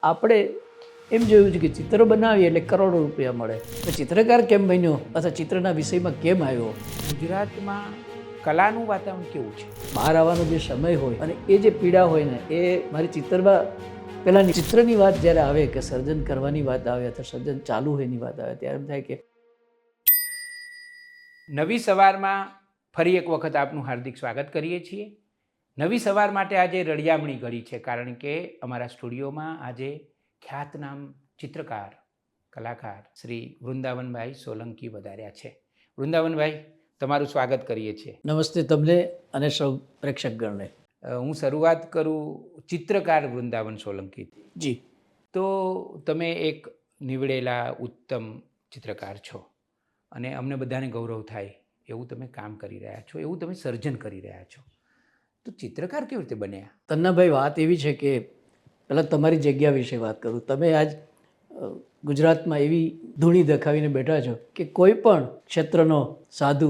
આપણે એમ જોયું છે કે ચિત્ર બનાવીએ એટલે કરોડો રૂપિયા મળે, તો ચિત્રકાર કેમ બન્યો અથવા ચિત્રના વિષયમાં કેમ આવ્યો? ગુજરાતમાં કલાનું વાતાવરણ કેવું છે? બહાર આવવાનો જે સમય હોય અને એ જે પીડા હોય ને એ મારી ચિત્રમાં પહેલાં ચિત્રની વાત જ્યારે આવે કે સર્જન કરવાની વાત આવે અથવા સર્જન ચાલુ હોય એની વાત આવે ત્યારે એમ થાય કે નવી સવારમાં ફરી એક વખત આપનું હાર્દિક સ્વાગત કરીએ છીએ. નવી સવાર માટે આજે રળિયામણી ઘડી છે, કારણ કે અમારા સ્ટુડિયોમાં આજે ખ્યાતનામ ચિત્રકાર કલાકાર શ્રી વૃંદાવનભાઈ સોલંકી વધાર્યા છે. વૃંદાવનભાઈ, તમારું સ્વાગત કરીએ છીએ. નમસ્તે તમને અને સૌ પ્રેક્ષકગણને. હું શરૂઆત કરું ચિત્રકાર વૃંદાવન સોલંકીથી. જી. તો તમે એક નીવડેલા ઉત્તમ ચિત્રકાર છો અને અમને બધાને ગૌરવ થાય એવું તમે કામ કરી રહ્યા છો, એવું તમે સર્જન કરી રહ્યા છો. તો ચિત્રકાર કેવી રીતે બન્યા? તન્નાભાઈ, વાત એવી છે કે પહેલાં તમારી જગ્યા વિશે વાત કરું. તમે આજ ગુજરાતમાં એવી ધૂણી દેખાવીને બેઠા છો કે કોઈ પણ ક્ષેત્રનો સાધુ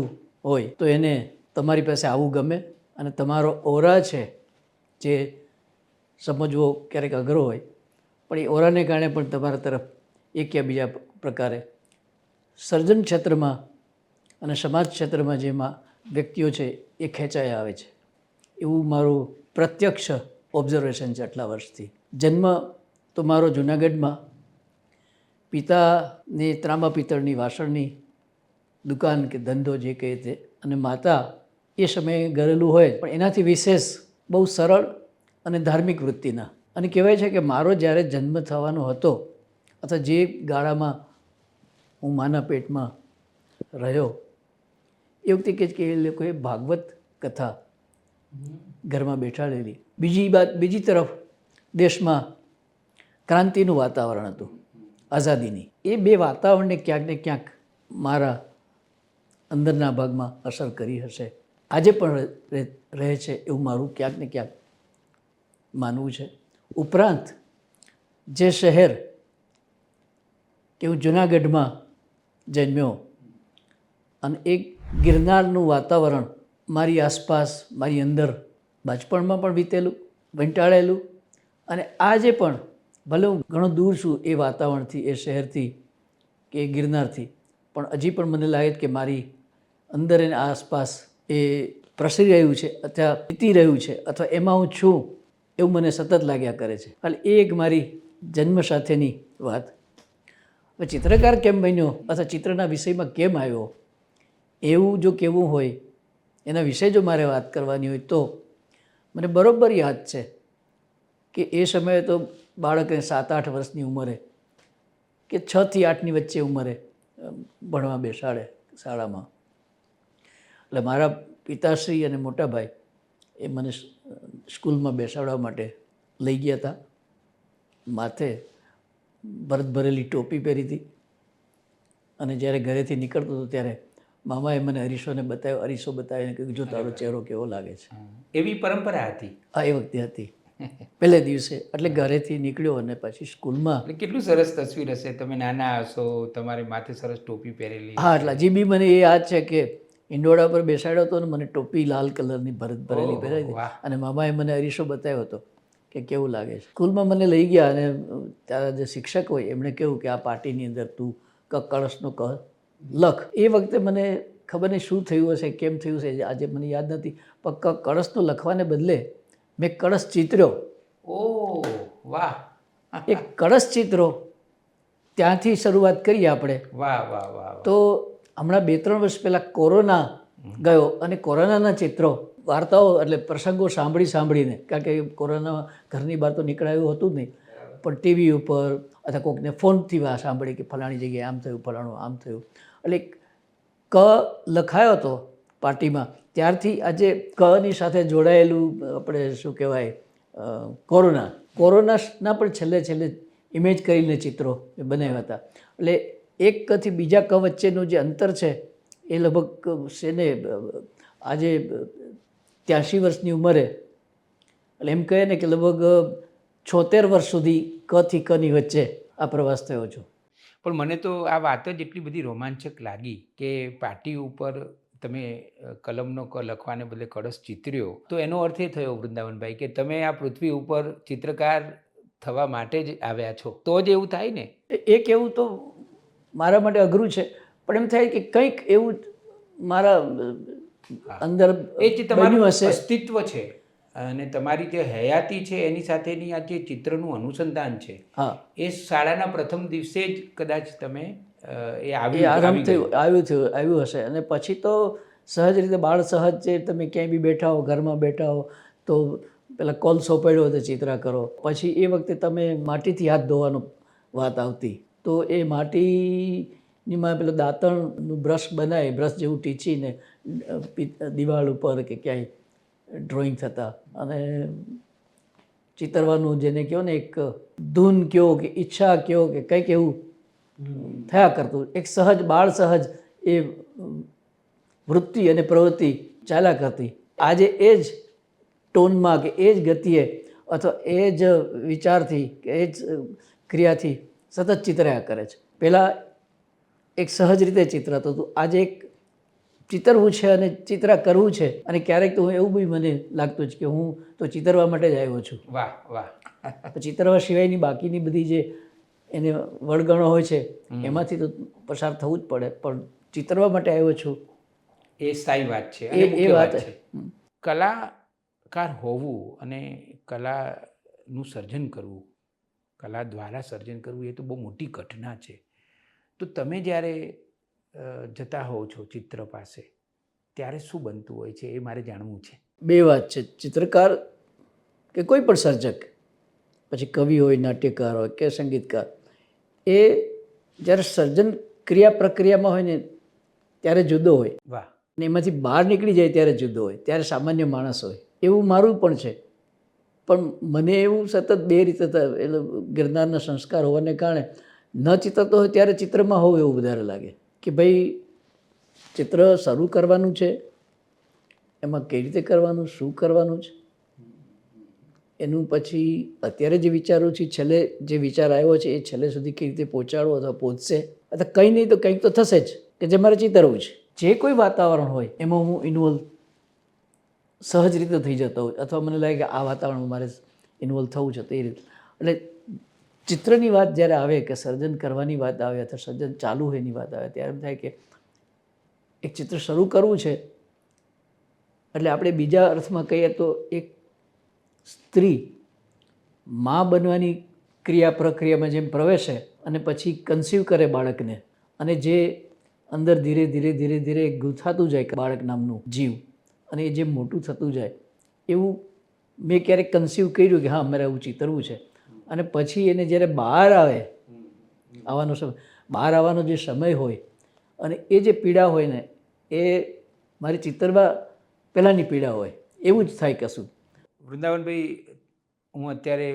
હોય તો એને તમારી પાસે આવવું ગમે, અને તમારો ઓરા છે જે સમજવો ક્યારેક અઘરો હોય, પણ એ ઓરાને કારણે પણ તમારા તરફ એક યા બીજા પ્રકારે સર્જન ક્ષેત્રમાં અને સમાજ ક્ષેત્રમાં જેમાં વ્યક્તિઓ છે એ ખેંચાઈ આવે છે, એવું મારું પ્રત્યક્ષ ઓબ્ઝર્વેશન છે આટલા વર્ષથી. જન્મ તો મારો જૂનાગઢમાં, પિતાની ત્રાંબા પિત્તળની વાસણની દુકાન કે ધંધો જે કહે તે, અને માતા એ સમયે ઘરેલું હોય પણ એનાથી વિશેષ બહુ સરળ અને ધાર્મિક વૃત્તિના. અને કહેવાય છે કે મારો જ્યારે જન્મ થવાનો હતો અથવા જે ગાળામાં હું માના પેટમાં રહ્યો એ વખતે કહે કે એ લોકોએ ભાગવત કથા ઘરમાં બેઠાડેલી. બીજી તરફ દેશમાં ક્રાંતિનું વાતાવરણ હતું, આઝાદીની. એ બે વાતાવરણને ક્યાંક ને ક્યાંક મારા અંદરના ભાગમાં અસર કરી હશે, આજે પણ રહે છે એવું મારું ક્યાંક ને ક્યાંક માનવું છે. ઉપરાંત જે શહેર કે હું જૂનાગઢમાં જન્મ્યો અને એક ગિરનારનું વાતાવરણ મારી આસપાસ, મારી અંદર બાળપણમાં પણ વીતેલું, વંટાળેલું, અને આજે પણ ભલે હું ઘણો દૂર છું એ વાતાવરણથી, એ શહેરથી કે ગિરનારથી, પણ હજી પણ મને લાગે કે મારી અંદર અને આસપાસ એ પ્રસરી રહ્યું છે અથવા વીતી રહ્યું છે અથવા એમાં હું છું એવું મને સતત લાગ્યા કરે છે. એટલે એ એક મારી જન્મ સાથેની વાત. હવે ચિત્રકાર કેમ બન્યો અથવા ચિત્રના વિષયમાં કેમ આવ્યો એવું જો કહેવું હોય, એના વિશે જો મારે વાત કરવાની હોય તો મને બરાબર યાદ છે કે એ સમયે તો બાળકને 7-8 વર્ષની ઉંમરે કે 6 થી 8ની વચ્ચે ઉંમરે ભણવા બેસાડે શાળામાં. એટલે મારા પિતાશ્રી અને મોટા ભાઈ એ મને સ્કૂલમાં બેસાડવા માટે લઈ ગયા હતા. માથે ભરત ભરેલી ટોપી પહેરી હતી, અને જ્યારે ઘરેથી નીકળતો હતો ત્યારે મામાએ મને અરીસોને બતાવ્યો, અરીસો બતાવીને કહ્યું, જો તારો ચહેરો કેવો લાગે છે. એવી પરંપરા હતી? હા, એ વખતે હતી. પહેલે દિવસે એટલે ઘરેથી નીકળ્યો અને પછી સ્કૂલમાં. એટલે કેટલું સરસ તસવીર હશે, તમે નાના હશો, તમારી માથે સરસ ટોપી પહેરેલી. હા, એટલે હજી બી મને એ યાદ છે કે ઈંડોળા પર બેસાડ્યો હતો ને મને ટોપી લાલ કલરની ભરત ભરેલી પહેરાવી હતી, અને મામાએ મને અરીસો બતાવ્યો હતો કે કેવું લાગે છે. સ્કૂલમાં મને લઈ ગયા અને ત્યારે જે શિક્ષક હોય એમણે કહ્યું કે આ પાટીની અંદર તું કળશનો ક લખ. એ વખતે મને ખબર નહીં શું થયું હશે, કેમ થયું છે, આજે મને યાદ નથી, પણ કળશનો લખવાને બદલે મેં કળશ ચિતર્યો. ઓહ વાહ! એ કળશ ચિત્રો ત્યાંથી શરૂઆત કરીએ આપણે. વાહ વાહ વાહ! તો હમણાં 2-3 વર્ષ પહેલાં કોરોના ગયો અને કોરોનાના ચિત્રો, વાર્તાઓ એટલે પ્રસંગો સાંભળીને, કારણ કે કોરોનામાં ઘરની બહાર તો નીકળાયું હતું જ નહીં, પણ ટીવી ઉપર અથવા કોઈકને ફોનથી સાંભળી કે ફલાણી જગ્યાએ આમ થયું, ફલાણું આમ થયું. એટલે ક લખાયો હતો પાટીમાં, ત્યારથી આજે કની સાથે જોડાયેલું આપણે શું કહેવાય કોરોનાના પણ છેલ્લે ઇમેજ કરીને ચિત્રો બનાવ્યા હતા. એટલે એક કથી બીજા ક વચ્ચેનું જે અંતર છે એ લગભગ છે ને આજે 83 વર્ષની ઉંમરે, એટલે એમ કહે ને કે લગભગ 76 વર્ષ સુધી કથી કની વચ્ચે આ પ્રવાસ થયો છું. પણ મને તો આ વાત જ એટલી બધી રોમાંચક લાગી કે પાટી ઉપર તમે કલમનો ક લખવાને બદલે કળશ ચિતર્યો. તો એનો અર્થ એ થયો વૃંદાવનભાઈ કે તમે આ પૃથ્વી ઉપર ચિત્રકાર થવા માટે જ આવ્યા છો તો જ એવું થાય ને. એ કહેવું તો મારા માટે અઘરું છે, પણ એમ થાય કે કંઈક એવું મારા અંદર એ જે તમારું બન્યું હશે. અસ્તિત્વ છે અને તમારી જે હયાતી છે એની સાથેની આ જે ચિત્રનું અનુસંધાન છે હા, એ શાળાના પ્રથમ દિવસે જ કદાચ તમે એ એ આવી આરંભ ગયું. આવ્યું હશે. અને પછી તો સહજ રીતે બાળ સહજ છે, તમે ક્યાંય બી બેઠા હો, ઘરમાં બેઠા હો તો પેલા કોલ સોંપાડ્યો તો ચિત્ર કરો. પછી એ વખતે તમે માટીથી હાથ ધોવાનો વાત આવતી, તો એ માટીમાં પેલું દાંતણનું બ્રશ બનાવી, બ્રશ જેવું ટીચીને દિવાલ ઉપર કે ક્યાંય ડ્રોઈંગ થતા, અને ચિતરવાનું જેને કહો ને એક ધૂન કહો કે ઈચ્છા કહો કે કંઈક એવું થયા કરતું. એક સહજ બાળ સહજ એ વૃત્તિ અને પ્રવૃત્તિ ચાલ્યા કરતી. આજે એ જ ટોનમાં કે એ જ ગતિએ અથવા એ જ વિચારથી કે એ જ ક્રિયાથી સતત ચિતર્યા કરે છે. પહેલાં એક સહજ રીતે ચિતરાતું હતું, આજે એક ચિતરવું છે અને ચિત્ર કરવું છે. અને ક્યારેક તો એવું બી મને લાગતું છે કે હું તો ચિતરવા માટે જ આવ્યો છું. વાહ વાહ. ચિતરવા સિવાયની બાકીની બધી જે એને વળગણો હોય છે એમાંથી તો પસાર થવું જ પડે, પણ ચિતરવા માટે આવ્યો છું એ સ્થાયી વાત છે અને એ મુખ્ય વાત વાત છે. કલાકાર હોવું અને કલાનું સર્જન કરવું, કલા દ્વારા સર્જન કરવું એ તો બહુ મોટી ઘટના છે. તો તમે જ્યારે જતા હોવ છો ચિત્ર પાસે ત્યારે શું બનતું હોય છે એ મારે જાણવું છે. બે વાત છે. ચિત્રકાર કે કોઈ પણ સર્જક, પછી કવિ હોય, નાટ્યકાર હોય કે સંગીતકાર, એ જ્યારે સર્જન ક્રિયા પ્રક્રિયામાં હોય ને ત્યારે જુદો હોય, વાહ. અને એમાંથી બહાર નીકળી જાય ત્યારે જુદો હોય, ત્યારે સામાન્ય માણસ હોય. એવું મારું પણ છે. પણ મને એવું સતત બે રીતે એટલે ગિરનારના સંસ્કાર હોવાને કારણે ન ચિતરતો હોય ત્યારે ચિત્રમાં હોવું એવું વધારે લાગે કે ભાઈ ચિત્ર શરૂ કરવાનું છે, એમાં કઈ રીતે કરવાનું, શું કરવાનું છે, એનું પછી અત્યારે જે વિચારું છું, છેલ્લે જે વિચાર આવ્યો છે એ છેલ્લે સુધી કઈ રીતે પહોંચાડવો અથવા પહોંચશે, અથવા કંઈ નહીં તો કંઈક તો થશે જ કે જે મારે ચિતરવું છે. જે કોઈ વાતાવરણ હોય એમાં હું ઇન્વોલ્વ સહજ રીતે થઈ જતો હોય, અથવા મને લાગે કે આ વાતાવરણમાં મારે ઇન્વોલ્વ થવું છે તો એ રીતે. એટલે ચિત્રની વાત જ્યારે આવે કે સર્જન કરવાની વાત આવે અથવા સર્જન ચાલુ હોય એની વાત આવે ત્યારે એમ થાય કે એક ચિત્ર શરૂ કરવું છે એટલે આપણે બીજા અર્થમાં કહીએ તો એક સ્ત્રી મા બનવાની ક્રિયા પ્રક્રિયામાં જેમ પ્રવેશે અને પછી કન્સીવ કરે બાળકને, અને જે અંદર ધીરે ધીરે ધીરે ધીરે ગૂંથાતું જાય બાળક નામનું જીવ, અને એ જેમ મોટું થતું જાય એવું મેં ક્યારેક કન્સીવ કર્યું કે હા મારે આવું ચિતરવું છે. અને પછી એને જ્યારે બહાર આવે, આવવાનો સમય, બહાર આવવાનો જે સમય હોય અને એ જે પીડા હોય ને એ મારી ચિતરવા પહેલાંની પીડા હોય એવું જ થાય કશું. વૃંદાવનભાઈ, હું અત્યારે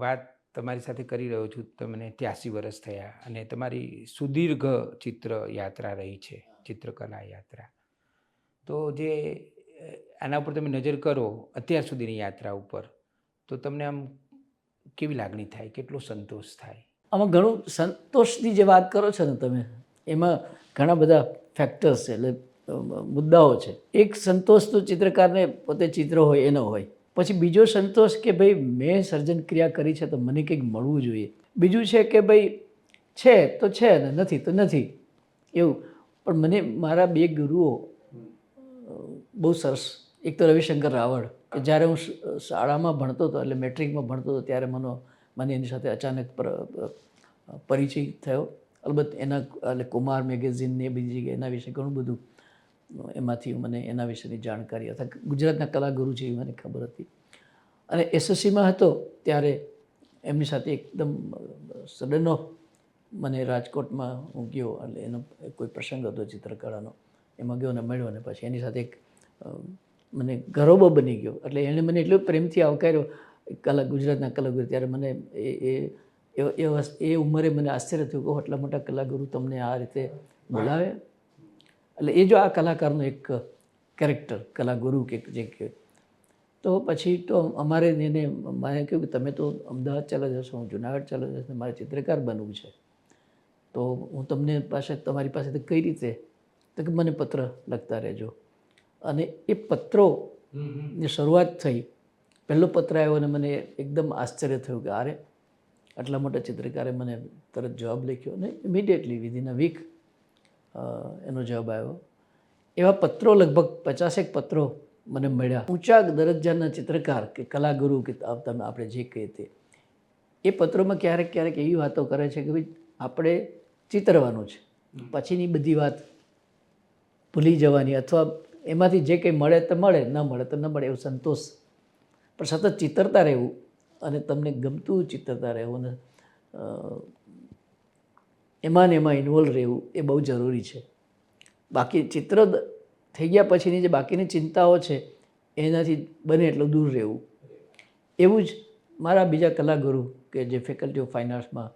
વાત તમારી સાથે કરી રહ્યો છું. તમને 83 વર્ષ થયા અને તમારી સુદીર્ઘ ચિત્ર યાત્રા રહી છે, ચિત્રકલા યાત્રા. તો જે આના ઉપર તમે નજર કરો અત્યાર સુધીની યાત્રા ઉપર, તો તમને આમ કેવી લાગણી થાય, કેટલો સંતોષ થાય? આમાં ઘણું સંતોષની જે વાત કરો છો ને તમે, એમાં ઘણા બધા ફેક્ટર્સ છે, એટલે મુદ્દાઓ છે. એક સંતોષ તો ચિત્રકારને પોતે ચિત્ર હોય એનો હોય. પછી બીજો સંતોષ કે ભાઈ મેં સર્જન ક્રિયા કરી છે તો મને કંઈક મળવું જોઈએ. બીજું છે કે ભાઈ છે તો છે ને નથી તો નથી એવું. પણ મને મારા બે ગુરુઓ બહુ સરસ. એક તો રવિશંકર રાવળ, કે જ્યારે હું શાળામાં ભણતો હતો એટલે મેટ્રિકમાં ભણતો હતો ત્યારે મને એની સાથે અચાનક પરિચય થયો. અલબત્ત એના એટલે કુમાર મેગેઝિન ને બીજી જગ્યાએ એના વિશે ઘણું બધું એમાંથી મને એના વિશેની જાણકારી અથવા ગુજરાતના કલાગુરુ છે એવી મને ખબર હતી. અને એસએસસીમાં હતો ત્યારે એમની સાથે એકદમ સડન ઓફ મને રાજકોટમાં હું ગયો, એટલે એનો કોઈ પ્રસંગ હતો ચિત્રકળાનો, એમાં ગયો અને મળ્યો, અને પછી એની સાથે એક મને ગરોબો બની ગયો. એટલે એણે મને એટલો પ્રેમથી આવકાર્યો ગુજરાતના કલાગુરુ. ત્યારે મને એ ઉંમરે મને આશ્ચર્ય થયું કે આટલા મોટા કલાગુરુ તમને આ રીતે બોલાવે. એટલે એ જો આ કલાકારનો એક કેરેક્ટર, કલાગુરુ કે જે કે. તો પછી તો અમારે એને મારે કહ્યું કે તમે તો અમદાવાદ ચાલે જશો, હું જુનાગઢ ચાલે જશો, મારે ચિત્રકાર બનવું છે, તો હું તમારી પાસેથી કઈ રીતે, તો કે મને પત્ર લખતા રહેજો. અને એ પત્રોની શરૂઆત થઈ. પહેલો પત્ર આવ્યો અને મને એકદમ આશ્ચર્ય થયું કે અરે આટલા મોટા ચિત્રકારે મને તરત જવાબ લખ્યો અને ઇમિડિયેટલી વિધિન અ વીક એનો જવાબ આવ્યો. એવા પત્રો લગભગ 50 પત્રો મને મળ્યા. ઊંચા દરજ્જાના ચિત્રકાર કે કલાગુરુ કે તમે આપણે જે કહીએ તે એ પત્રોમાં ક્યારેક ક્યારેક એવી વાતો કરે છે કે ભાઈ આપણે ચિતરવાનું છે, પછીની બધી વાત ભૂલી જવાની, અથવા એમાંથી જે કંઈ મળે તો મળે, ન મળે તો ન મળે, એવું સંતોષ. પણ સતત ચિતરતા રહેવું અને તમને ગમતું ચિતરતા રહેવું ને એમાં ને એમાં ઇન્વોલ્વ રહેવું એ બહુ જરૂરી છે. બાકી ચિત્ર થઈ ગયા પછીની જે બાકીની ચિંતાઓ છે એનાથી બને એટલું દૂર રહેવું. એવું જ મારા બીજા કલાગુરુ કે જે ફેકલ્ટી ઓફ ફાઇન આર્ટ્સમાં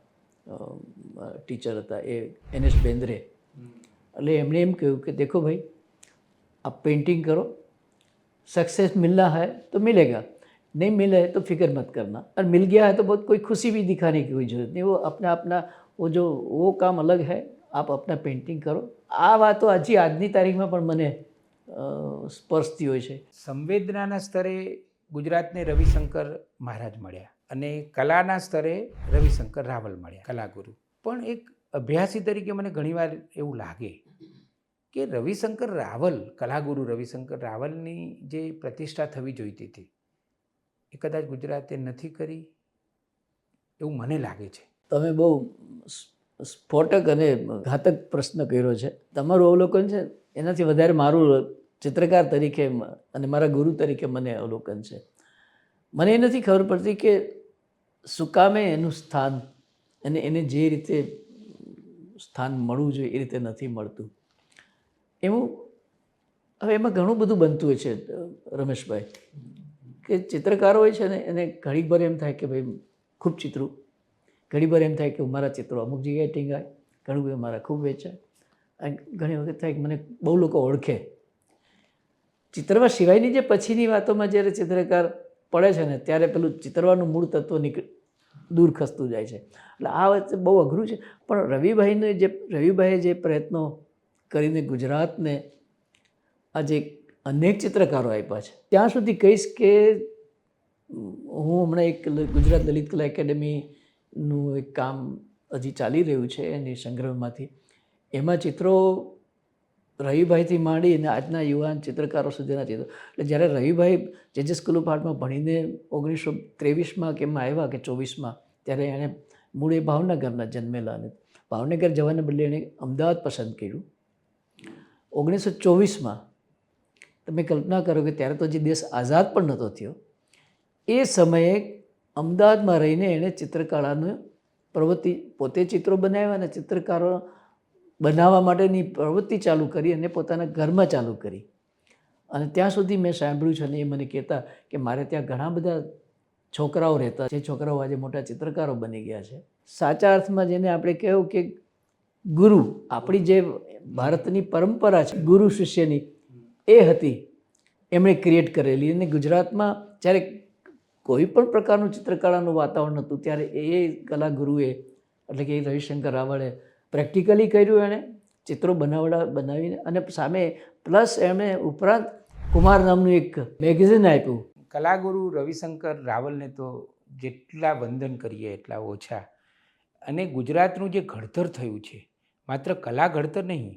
ટીચર હતા, એ NS બેન્દ્રે, એટલે એમણે એમ કહ્યું કે દેખો ભાઈ, आप पेंटिंग करो, सक्सेस मिलना है तो मिलेगा, नहीं मिले तो फिक्र मत करना, और मिल गया है तो बहुत कोई खुशी भी दिखाने की कोई जरूरत नहीं, वो अपना वो काम अलग है, आप अपना पेंटिंग કરો. આ વાતો હજી આજની તારીખમાં પણ મને સ્પર્શતી હોય છે. સંવેદનાના સ્તરે ગુજરાતને રવિશંકર મહારાજ મળ્યા અને કલાના સ્તરે રવિશંકર રાવલ મળ્યા, કલાગુરુ. પણ એક અભ્યાસી તરીકે મને ઘણીવાર એવું લાગે કે રવિશંકર રાવલ, કલાગુરુ રવિશંકર રાવલની જે પ્રતિષ્ઠા થવી જોઈતી હતી એ કદાચ ગુજરાતે નથી કરી, એવું મને લાગે છે. તમે બહુ સ્ફોટક અને ઘાતક પ્રશ્ન કર્યો છે. તમારું અવલોકન છે એનાથી વધારે મારું ચિત્રકાર તરીકે અને મારા ગુરુ તરીકે મને અવલોકન છે. મને એ નથી ખબર પડતી કે શું કામે એનું સ્થાન અને એને જે રીતે સ્થાન મળવું જોઈએ એ રીતે નથી મળતું. એવું હવે એમાં ઘણું બધું બનતું હોય છે રમેશભાઈ, કે ચિત્રકારો હોય છે ને એને ઘણી વાર એમ થાય કે ભાઈ ખૂબ ચિત્રો, ઘણી વાર એમ થાય કે મારા ચિત્રો અમુક જગ્યાએ ટીંગાય, ઘણું બધું મારા ખૂબ વેચાય, અને ઘણી વખત થાય કે મને બહુ લોકો ઓળખે. ચિત્રવા સિવાયની જે પછીની વાતોમાં જ્યારે ચિત્રકાર પડે છે ને ત્યારે પેલું ચિત્રવાનું મૂળ તત્વ દૂર ખસતું જાય છે. એટલે આ વચ્ચે બહુ અઘરું છે. પણ રવિભાઈએ જે પ્રયત્નો કરીને ગુજરાતને આજે અનેક ચિત્રકારો આપ્યા છે, ત્યાં સુધી કહીશ કે હું હમણાં એક ગુજરાત લલિત કલા એકેડેમીનું એક કામ હજી ચાલી રહ્યું છે એની સંગ્રહમાંથી, એમાં ચિત્રો રવિભાઈથી માંડી અને આજના યુવાન ચિત્રકારો સુધીના ચિત્રો. એટલે જ્યારે રવિભાઈ જે સ્કૂલ ઓફ આર્ટમાં ભણીને 1923માં કે એમાં આવ્યા કે 24માં, ત્યારે એણે મૂળ એ ભાવનગરના જન્મેલા, અને ભાવનગર જવાને બદલે એણે અમદાવાદ પસંદ કર્યું. 1924માં તમે કલ્પના કરો કે ત્યારે તો જે દેશ આઝાદ પણ નહોતો થયો, એ સમયે અમદાવાદમાં રહીને એણે ચિત્રકળાનું પ્રવૃત્તિ, પોતે ચિત્રો બનાવ્યા અને ચિત્રકારો બનાવવા માટેની પ્રવૃત્તિ ચાલુ કરી અને પોતાના ઘરમાં ચાલુ કરી. અને ત્યાં સુધી મેં સાંભળ્યું છે અને એ મને કહેતા કે મારે ત્યાં ઘણા બધા છોકરાઓ રહેતા, જે છોકરાઓ આજે મોટા ચિત્રકારો બની ગયા છે. સાચા અર્થમાં જેને આપણે કહેવું કે ગુરુ, આપણી જે ભારતની પરંપરા છે ગુરુ શિષ્યની, એ હતી એમણે ક્રિએટ કરેલી. અને ગુજરાતમાં જ્યારે કોઈ પણ પ્રકારનું ચિત્રકળાનું વાતાવરણ હતું ત્યારે એ કલાગુરુએ, એટલે કે રવિશંકર રાવળે પ્રેક્ટિકલી કર્યું. એણે ચિત્રો બનાવીને, અને સામે પ્લસ એમણે ઉપરાંત કુમાર નામનું એક મેગેઝિન આપ્યું. કલાગુરુ રવિશંકર રાવલને તો જેટલા વંદન કરીએ એટલા ઓછા. અને ગુજરાતનું જે ઘડતર થયું છે, માત્ર કલા ઘડતર નહીં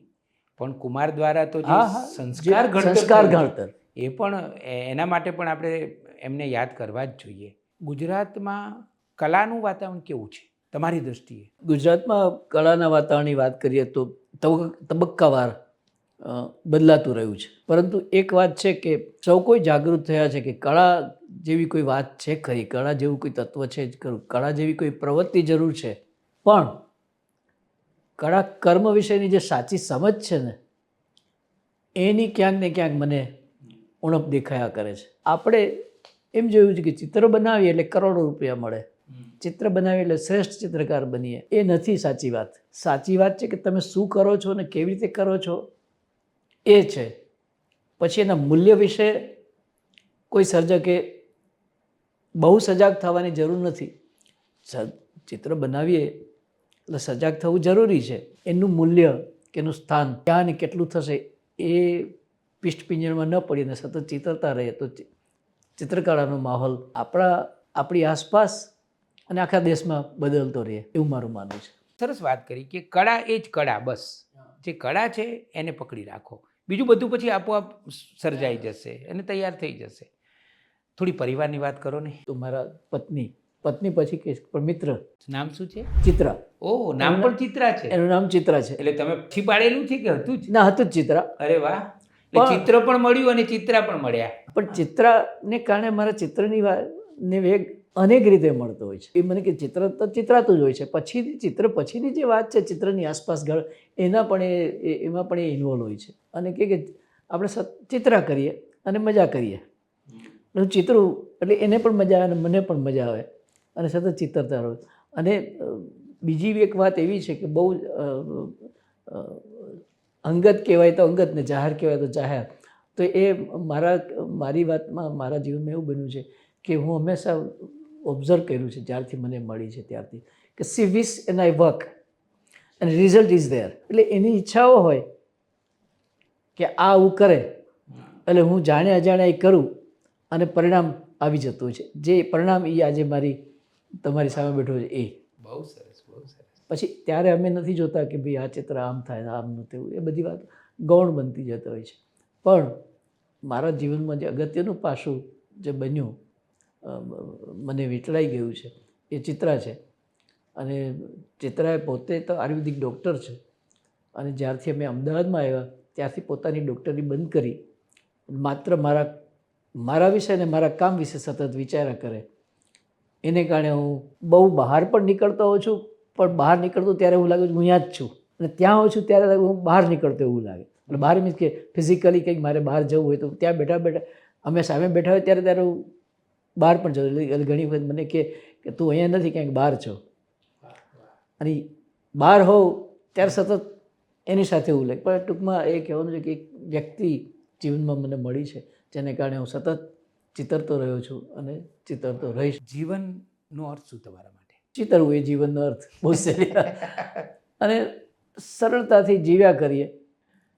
પણ કુમાર દ્વારા તો જે સંસ્કાર ઘડતર, એ પણ એના માટે પણ આપણે એમને યાદ કરવા જ જોઈએ. ગુજરાતમાં કલાનું વાતાવરણ કેવું છે તમારી દૃષ્ટિએ? ગુજરાતમાં કળાના વાતાવરણની વાત કરીએ તો તબક્કાવાર બદલાતું રહ્યું છે. પરંતુ એક વાત છે કે સૌ કોઈ જાગૃત થયા છે કે કળા જેવી કોઈ વાત છે ખરી, કળા જેવું કોઈ તત્વ છે જ ખરું, કળા જેવી કોઈ પ્રવૃત્તિ જરૂર છે. પણ કળા કર્મ વિશેની જે સાચી સમજ છે ને એની ક્યાંક ને ક્યાંક મને ઉણપ દેખાયા કરે છે. આપણે એમ જોયું છે કે ચિત્ર બનાવીએ એટલે કરોડો રૂપિયા મળે, ચિત્ર બનાવીએ એટલે શ્રેષ્ઠ ચિત્રકાર બનીએ. એ નથી સાચી વાત. સાચી વાત છે કે તમે શું કરો છો ને કેવી રીતે કરો છો એ છે. પછી એના મૂલ્ય વિશે કોઈ સર્જકે બહુ સજાગ થવાની જરૂર નથી. ચિત્ર બનાવીએ એટલે સજાગ થવું જરૂરી છે. એનું મૂલ્ય કે એનું સ્થાન ક્યાં ને કેટલું થશે એ પિષ્ઠપિંજરમાં ન પડીને સતત ચિતરતા રહે તો ચિત્રકળાનો માહોલ આપણી આસપાસ અને આખા દેશમાં બદલતો રહે એવું મારું માનવું છે. સરસ વાત કરી કે કળા એ જ કળા, બસ જે કળા છે એને પકડી રાખો, બીજું બધું પછી આપોઆપ સર્જાઈ જશે અને તૈયાર થઈ જશે. થોડી પરિવારની વાત કરો ને. તો મારા પત્ની પછી કહીશ પણ મિત્ર નામ શું છે? ચિત્રા, ઓહ, નામ પણ ચિત્રા છે. એનું નામ ચિત્રા છે. એટલે તમે પછી પાડેલું છે કે હતું જ? ના, હતું જ ચિત્રા. અરે વાહ, એટલે ચિત્ર પણ મળ્યું અને ચિત્રા પણ મળ્યા. પણ ચિત્રાને કારણે મારા ચિત્રની ને વેગ અનેક રીતે મળતો હોય છે. એ મને કે ચિત્ર તો ચિત્રાતું જ હોય છે, પછીની જે વાત છે ચિત્રની આસપાસ એમાં પણ એ ઇન્વોલ્વ હોય છે. અને કે આપણે ચિત્રા કરીએ અને મજા કરીએ, ચિત્રું એટલે એને પણ મજા આવે અને મને પણ મજા આવે અને સતત ચિત્રતા રહો. અને બીજી એક વાત એવી છે કે બહુ અંગત કહેવાય તો અંગત ને જાહેર કહેવાય તો જાહેર. તો એ મારી વાતમાં મારા જીવનમાં એવું બન્યું છે કે હું હંમેશા ઓબ્ઝર્વ કર્યું છે જ્યારથી મને મળી છે ત્યારથી કે C wish and I work and result is there. એટલે એની ઈચ્છાઓ હોય કે આ આવું કરે એટલે હું જાણે અજાણે એ કરું અને પરિણામ આવી જતું હોય છે. જે પરિણામ એ આજે તમારી સામે બેઠો છે એ. બહુ સરસ, બહુ સરસ. પછી ત્યારે અમે નથી જોતા કે ભાઈ આ ચિત્ર આમ થાય આમ ન થયું, એ બધી વાત ગૌણ બનતી જતી હોય છે. પણ મારા જીવનમાં જે અગત્યનું પાસું જે બન્યું, મને વીંટળાઈ ગયું છે એ ચિત્રા છે. અને ચિત્રાએ પોતે તો આયુર્વેદિક ડૉક્ટર છે અને જ્યારથી અમે અમદાવાદમાં આવ્યા ત્યારથી પોતાની ડૉક્ટરી બંધ કરી, માત્ર મારા વિશે અને મારા કામ વિશે સતત વિચાર્યા કરે. એને કારણે હું બહુ બહાર પણ નીકળતો હોઉં છું, પણ બહાર નીકળતું ત્યારે એવું લાગે હું અહીંયા જ છું, અને ત્યાં હોઉં છું ત્યારે હું બહાર નીકળતો એવું લાગે. એટલે બહાર મીન્સ કે ફિઝિકલી કંઈક મારે બહાર જવું હોય તો ત્યાં બેઠા અમે સામે બેઠા હોય ત્યારે હું બહાર પણ જવું. એટલે ઘણી વખત મને કે તું અહીંયા નથી, ક્યાંક બહાર છો. અને બહાર હોઉં ત્યારે સતત એની સાથે એવું લાગે. પણ ટૂંકમાં એ કહેવાનું છે કે એક વ્યક્તિ જીવનમાં મને મળી છે જેને કારણે હું સતત ચિતરતો રહ્યો છું અને ચિતરતો રહીશ. જીવનનો અર્થ શું તમારા માટે? ચિતરવું એ જીવનનો અર્થ. બહુ સહેલી અને સરળતાથી જીવ્યા કરીએ,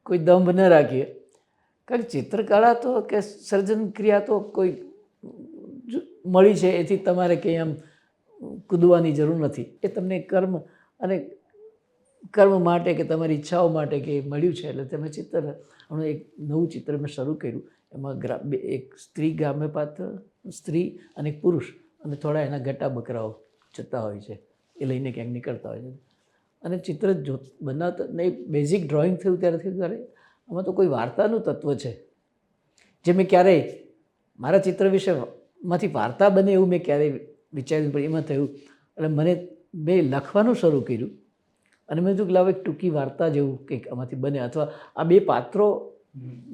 કોઈ દંભ ન રાખીએ. કારણ કે ચિત્રકળા તો કે સર્જન ક્રિયા તો કોઈ મળી છે એથી તમારે કંઈ આમ કૂદવાની જરૂર નથી. એ તમને કર્મ માટે કે તમારી ઈચ્છાઓ માટે કે મળ્યું છે એટલે તમે ચિત્ર. હમણાં એક નવું ચિત્ર મેં શરૂ કર્યું, એમાં એક સ્ત્રી ગ્રામ્ય પાત્ર, સ્ત્રી અને એક પુરુષ અને થોડા એના ઘટા બકરાઓ જતા હોય છે, એ લઈને ક્યાંક નીકળતા હોય છે. અને ચિત્ર બનાવતા નહીં, બેઝિક ડ્રોઈંગ થયું ત્યારે આમાં તો કોઈ વાર્તાનું તત્વ છે જે મેં ક્યારેય મારા ચિત્ર વિશે માંથી વાર્તા બને એવું મેં ક્યારેય વિચાર્યું, પણ એમાં થયું. એટલે મેં લખવાનું શરૂ કર્યું અને મેં કીધું કે લાવો એક ટૂંકી વાર્તા જેવું કંઈક આમાંથી બને, અથવા આ બે પાત્રો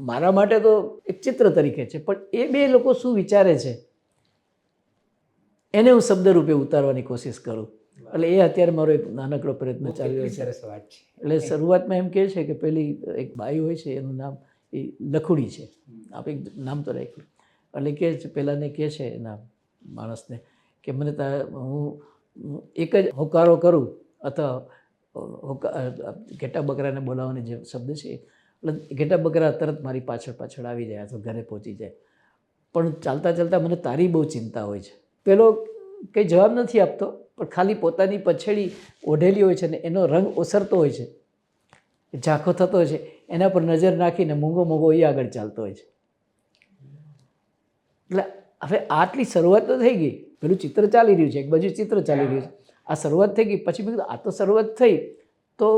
મારા માટે તો એક ચિત્ર તરીકે છે, પણ એ બે લોકો શું વિચારે છે એને હું શબ્દરૂપે ઉતારવાની કોશિશ કરું. એટલે એ અત્યારે મારો એક નાનકડો પ્રયત્ન ચાલી રહ્યો છે. સરસ વાત છે. એટલે શરૂઆતમાં એમ કહે છે કે પેલી એક બાઈ હોય છે, એનું નામ એ લખુડી છે, આપણે એક નામ તો રાખ્યું. એટલે કહે છે, પહેલાંને કહે છે એના માણસને કે મને હું એક જ હોકારો કરું અથવા ઘેટા બકરાને બોલાવવાની જે શબ્દ છે, એટલે ઘેટા બકરા તરત મારી પાછળ આવી જાય અથવા ઘરે પહોંચી જાય. પણ ચાલતા ચાલતા મને તારી બહુ ચિંતા હોય છે. પેલો કંઈ જવાબ નથી આપતો, પણ ખાલી પોતાની પછેડી ઓઢેલી હોય છે ને એનો રંગ ઓસરતો હોય છે, ઝાંખો થતો હોય છે, એના પર નજર નાખીને મોંઘો એ આગળ ચાલતો હોય છે. એટલે હવે આટલી શરૂઆત તો થઈ ગઈ, પેલું ચિત્ર ચાલી રહ્યું છે, એક બાજુ ચિત્ર ચાલી રહ્યું છે, આ શરૂઆત થઈ ગઈ. પછી મેં કીધું આ તો શરૂઆત થઈ તો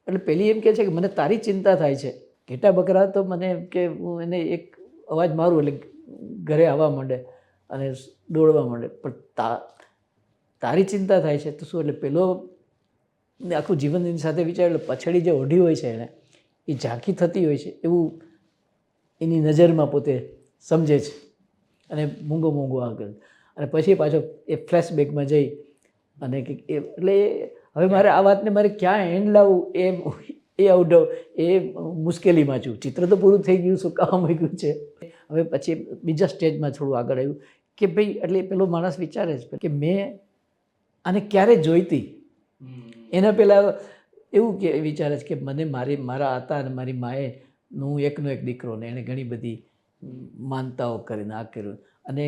એટલે પેલી એમ કહે છે કે મને તારી ચિંતા થાય છે. ઘેટા બકરા તો મને એમ કે હું એને એક અવાજ મારું એટલે ઘરે આવવા માંડે અને દોડવા માંડે, પણ તારી ચિંતા થાય છે તો શું? એટલે પેલો આખું જીવન એની સાથે વિચાર્યું, એટલે પછડી જે ઓઢી હોય છે એને એ ઝાંખી થતી હોય છે એવું એની નજરમાં પોતે સમજે છે અને મૂંગો આગળ. અને પછી પાછો એ ફ્લેશબેકમાં જઈ અને એટલે હવે મારે આ વાતને મારે ક્યાં એન્ડ લાવવું એ મુશ્કેલીમાં છું. ચિત્ર તો પૂરું થઈ ગયું, સુકાવા માંગ્યું છે. હવે પછી બીજા સ્ટેજમાં થોડું આગળ આવ્યું કે ભાઈ એટલે પેલો માણસ વિચારે છે કે મેં આને ક્યારે જોઈતી. એના પહેલાં એવું કે વિચારે છે કે મને મારા હતા અને મારી માએ હું એકનો એક દીકરો ને એણે ઘણી બધી માનતાઓ કરીને આ કર્યું. અને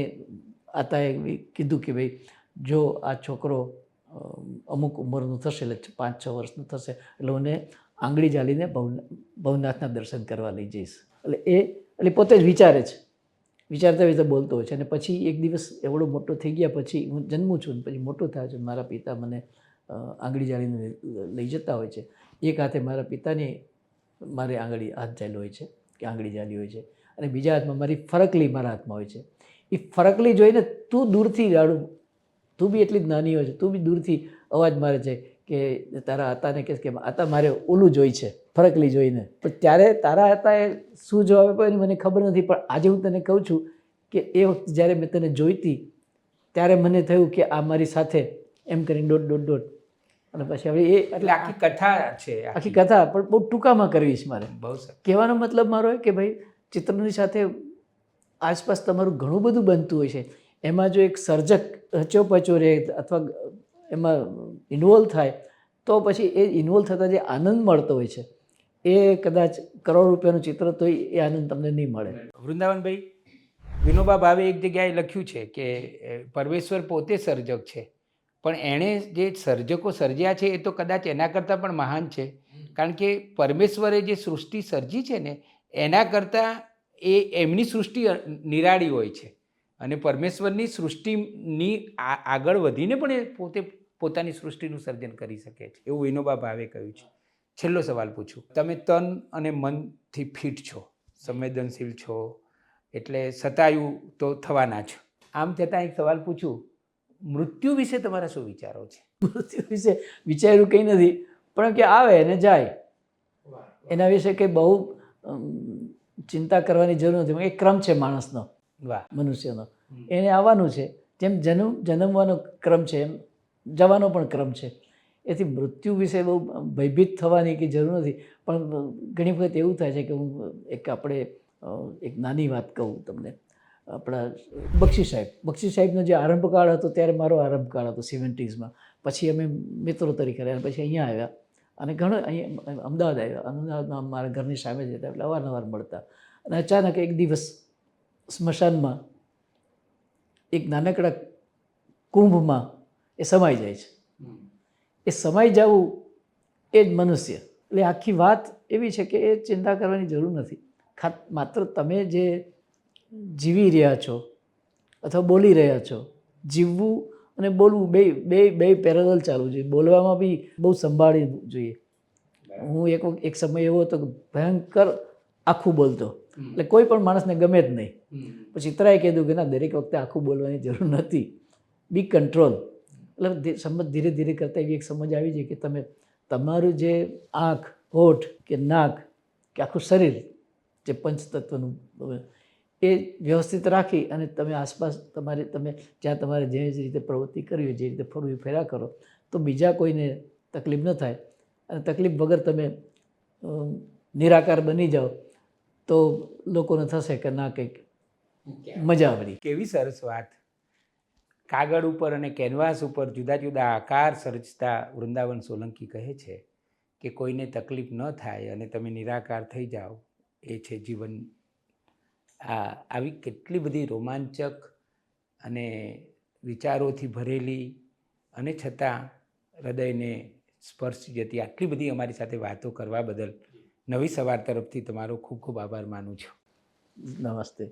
આતાએ કીધું કે ભાઈ જો આ છોકરો અમુક ઉંમરનું થશે, એટલે 5-6 વર્ષનું થશે, એટલે મને આંગળી ઝાલીને ભવનાથના દર્શન કરવા લઈ જઈશ. એટલે પોતે જ વિચારે છે, વિચારતા વિચારતા બોલતો હોય છે. અને પછી એક દિવસ એવડો મોટો થઈ ગયા પછી હું જન્મું છું, પછી મોટો થાય છે, મારા પિતા મને આંગળી ઝાલીને લઈ જતા હોય છે. એક હાથે મારા પિતાની મારે હાથ ઝાલ્યો હોય છે કે આંગળી ઝાલી હોય છે, અને બીજા હાથમાં મારી ફરકલી મારા હાથમાં હોય છે. એ ફરકલી જોઈને તું દૂરથી રાડું, તું બી એટલી જ નાની હોય છે, તું બી દૂરથી અવાજ મારે છે કે તારા આતાને કહે કે આતા મારે ઓલું જોઈ છે, ફરકલી જોઈને. પણ ત્યારે તારા આતાએ શું જવાબ આપ્યો એની મને ખબર નથી, પણ આજે હું તને કહું છું કે એ વખતે જ્યારે મેં તને જોઈતી ત્યારે મને થયું કે આ મારી સાથે એમ કરીને ડોટ. અને પછી હવે એટલે આખી કથા છે, આખી કથા પણ બહુ ટૂંકામાં કરવી છે મારે. બહુ સરસ. કહેવાનો મતલબ મારો એ કે ભાઈ ચિત્રની સાથે આસપાસ તમારું ઘણું બધું બનતું હોય છે. એમાં જો એક સર્જક રચોપચો રહે અથવા એમાં ઇન્વોલ્વ થાય તો પછી એ ઇન્વોલ્વ થતાં જે આનંદ મળતો હોય છે એ કદાચ કરોડ રૂપિયાનું ચિત્ર તો એ આનંદ તમને નહીં મળે. વૃંદાવનભાઈ, વિનોબા ભાવે એક જગ્યાએ લખ્યું છે કે પરમેશ્વર પોતે સર્જક છે, પણ એણે જે સર્જકો સર્જ્યા છે એ તો કદાચ એના કરતાં પણ મહાન છે. કારણ કે પરમેશ્વરે જે સૃષ્ટિ સર્જી છે ને એના કરતાં એમની સૃષ્ટિ નિરાળી હોય છે, અને પરમેશ્વરની સૃષ્ટિની આગળ વધીને પણ એ પોતાની સૃષ્ટિનું સર્જન કરી શકે છે, એવું વિનોબા ભાવે કહ્યું છે. છેલ્લો સવાલ પૂછું, તમે તન અને મનથી ફિટ છો, સંવેદનશીલ છો, એટલે સતાયું તો થવાના છો. આમ છતાં એક સવાલ પૂછું, મૃત્યુ વિશે તમારા શું વિચારો છે? મૃત્યુ વિશે વિચાર્યું કંઈ નથી, પણ કે આવે અને જાય, એના વિશે કંઈ બહુ ચિંતા કરવાની જરૂર નથી. એક ક્રમ છે માણસનો, મનુષ્યનો, એને આવવાનું છે. જેમ જન્મવાનો ક્રમ છે એમ જવાનો પણ ક્રમ છે. એથી મૃત્યુ વિશે બહુ ભયભીત થવાની કંઈ જરૂર નથી. પણ ઘણી વખત એવું થાય છે કે આપણે એક નાની વાત કહું તમને. આપણા બક્ષી સાહેબનો જે આરંભકાળ હતો ત્યારે મારો આરંભકાળ હતો 70s. પછી અમે મિત્રો તરીકે રહ્યા, પછી અહીંયા આવ્યા અને ઘણો અહીંયા અમદાવાદ આવ્યા. અમદાવાદમાં મારા ઘરની સામે જ હતા, એટલે અવારનવાર મળતા. અને અચાનક એક દિવસ સ્મશાનમાં એક નાનકડા કુંભમાં એ સમાઈ જાય છે. એ સમાઈ જવું એ જ મનુષ્ય. એટલે આખી વાત એવી છે કે એ ચિંતા કરવાની જરૂર નથી. માત્ર તમે જે જીવી રહ્યા છો અથવા બોલી રહ્યા છો, જીવવું અને બોલવું બે પેરેલલ ચાલવું જોઈએ. બોલવામાં બી બહુ સંભાળી જોઈએ. હું એક સમય એવો હતો કે ભયંકર આખું બોલતો, એટલે કોઈ પણ માણસને ગમે જ નહીં. પછી ચિત્રાએ કીધું કે ના, દરેક વખતે આખું બોલવાની જરૂર નથી, બી કંટ્રોલ. એટલે સમજ ધીરે ધીરે કરતાં એવી એક સમજ આવી જાય કે તમે તમારું જે આંખ, હોઠ કે નાક કે આખું શરીર જે પંચતત્વનું એ વ્યવસ્થિત રાખી અને તમે આસપાસ તમે જ્યાં તમારે જે રીતે પ્રવૃત્તિ કરવી હોય, જે રીતે ફરવું ફેરા કરો, તો બીજા કોઈને તકલીફ ન થાય. અને તકલીફ વગર તમે નિરાકાર બની જાઓ તો લોકોને થશે કે ના, કંઈક મજા આવડી. કેવી સરસ વાત. કાગળ ઉપર અને કેનવાસ ઉપર જુદા જુદા આકાર સર્જતા વૃંદાવન સોલંકી કહે છે કે કોઈને તકલીફ ન થાય અને તમે નિરાકાર થઈ જાઓ, એ છે જીવન. આવી કેટલી બધી રોમાંચક અને વિચારોથી ભરેલી અને છતાં હૃદયને સ્પર્શી જતી આટલી બધી અમારી સાથે વાતો કરવા બદલ નવી સવાર તરફથી તમારો ખૂબ ખૂબ આભાર માનું છું. નમસ્તે.